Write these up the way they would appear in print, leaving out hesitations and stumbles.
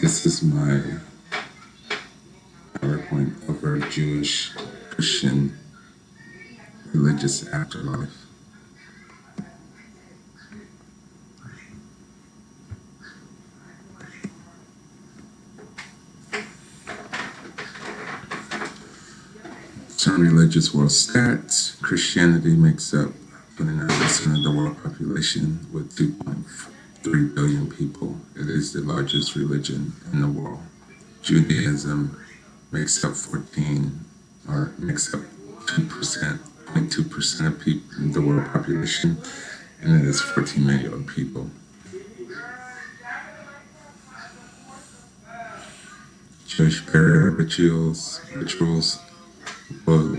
This is my PowerPoint of our Jewish Christian religious afterlife. Some religious world stats. Christianity makes up 29% of the world population with 2.3 billion people. It is the largest religion in the world. Judaism makes up 2%, 0.2% of people in the world population, and it is 14 million people. Jewish burial rituals will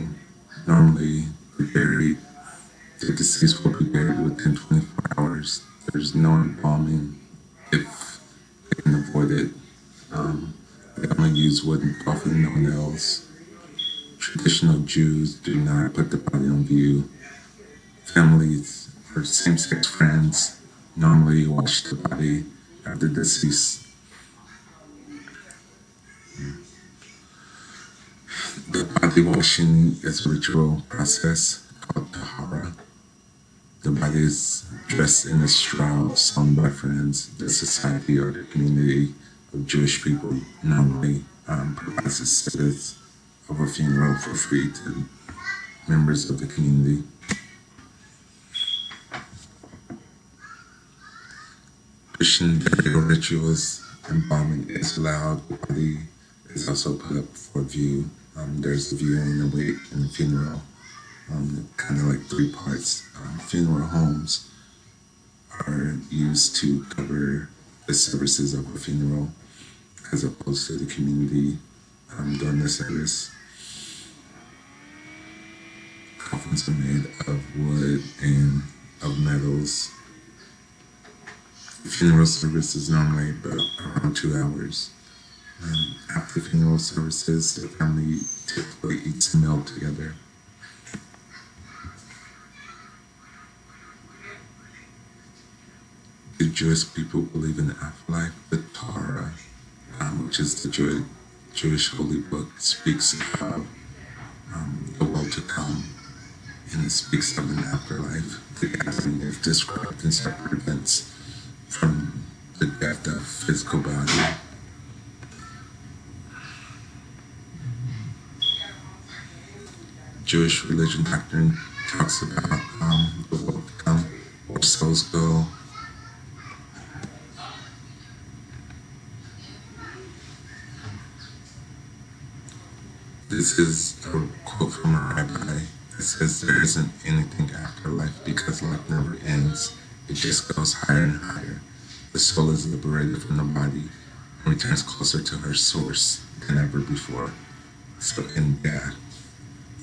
normally be buried. The deceased will be buried within 24 hours. There's no embalming if they can avoid it. They only use wooden coffin, no nails. Traditional Jews do not put the body on view. Families or same-sex friends normally wash the body after deceased. The body washing is a ritual process called tahara. The body is dressed in a shroud sewn by friends. The society or the community of Jewish people normally provides a service of a funeral for free to members of the community. Christian burial rituals, embalming is allowed. The body is also put up for view. There's the viewing, the wake, and the funeral. Kind of like three parts. Funeral homes are used to cover the services of a funeral as opposed to the community during the service. Coffins are made of wood and of metals. The funeral service is normally about around 2 hours. After funeral services, the family typically eats a meal together. The Jewish people believe in the afterlife. The Torah, which is the Jewish holy book, speaks of the world to come, and it speaks of an afterlife. The gathering is described in separate events from the death of physical body. Jewish religion doctrine talks about the world to come, where souls go. This is a quote from a rabbi. It says, "There isn't anything after life because life never ends. It just goes higher and higher. The soul is liberated from the body and returns closer to her source than ever before." So in death,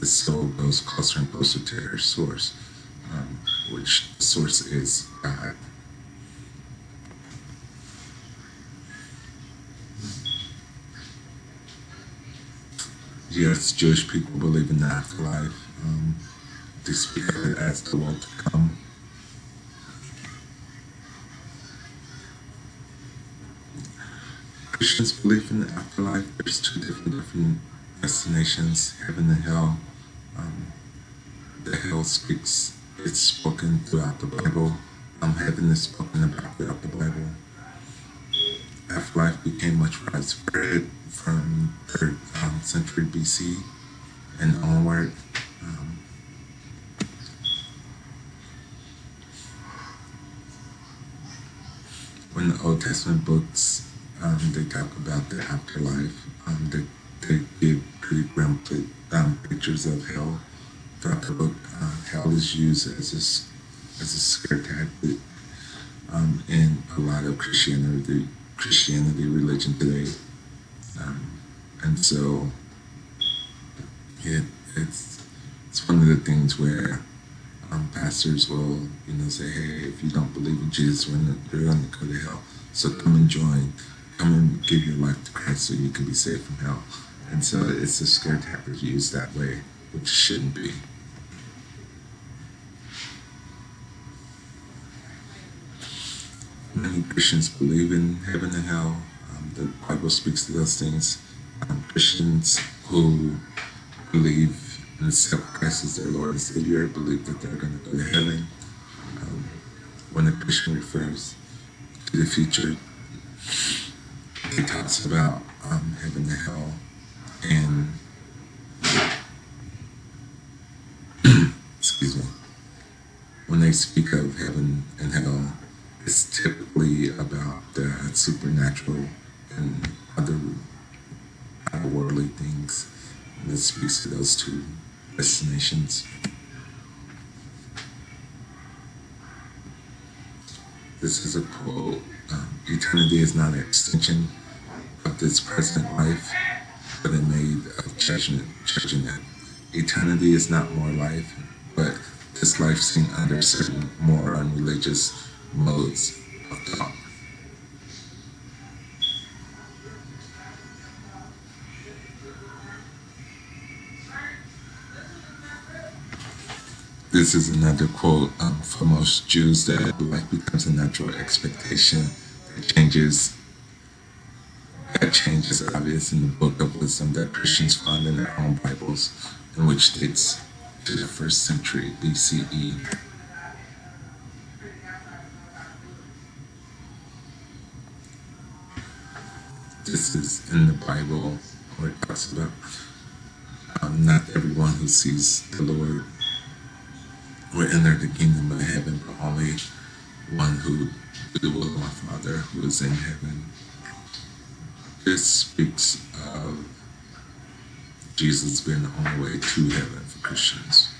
the soul goes closer and closer to her source, which the source is God. Yes, Jewish people believe in the afterlife. They speak of it as the world to come. Christians believe in the afterlife. There's two different destinations, heaven and hell. The hell it's spoken throughout the Bible. Heaven is spoken about throughout the Bible. Afterlife became much widespread from 3rd century BC and onward. When the Old Testament books, they talk about the afterlife. They give pretty grim pictures of hell throughout the book. Hell is used as a scare tactic in a lot of Christianity religion today. And so it's one of the things where pastors will say, "Hey, if you don't believe in Jesus, you're going to go to hell. So come and give your life to Christ so you can be saved from hell." And so it's a scare tactic used that way, which shouldn't be. Many Christians believe in heaven and hell. The Bible Bible speaks to those things. Christians who believe and accept Christ as their Lord and Savior believe that they're going to go to heaven. When a Christian refers to the future, he talks about heaven and hell. And excuse me, when they speak of heaven and hell, it's typically about the supernatural and other worldly things. And it speaks to those two destinations. This is a quote. Eternity is not an extension of this present life, but a made of judgment. Eternity is not more life, but this life seen under certain more unreligious modes of thought. This is another quote for most Jews that life becomes a natural expectation that change is obvious in the Book of Wisdom that Christians find in their own Bibles, in which dates to the 1st century BCE. This is in the Bible where it talks about not everyone who sees the Lord will enter the kingdom of heaven, but only one who do the will of my Father who is in heaven. This speaks of Jesus being the only way to heaven for Christians.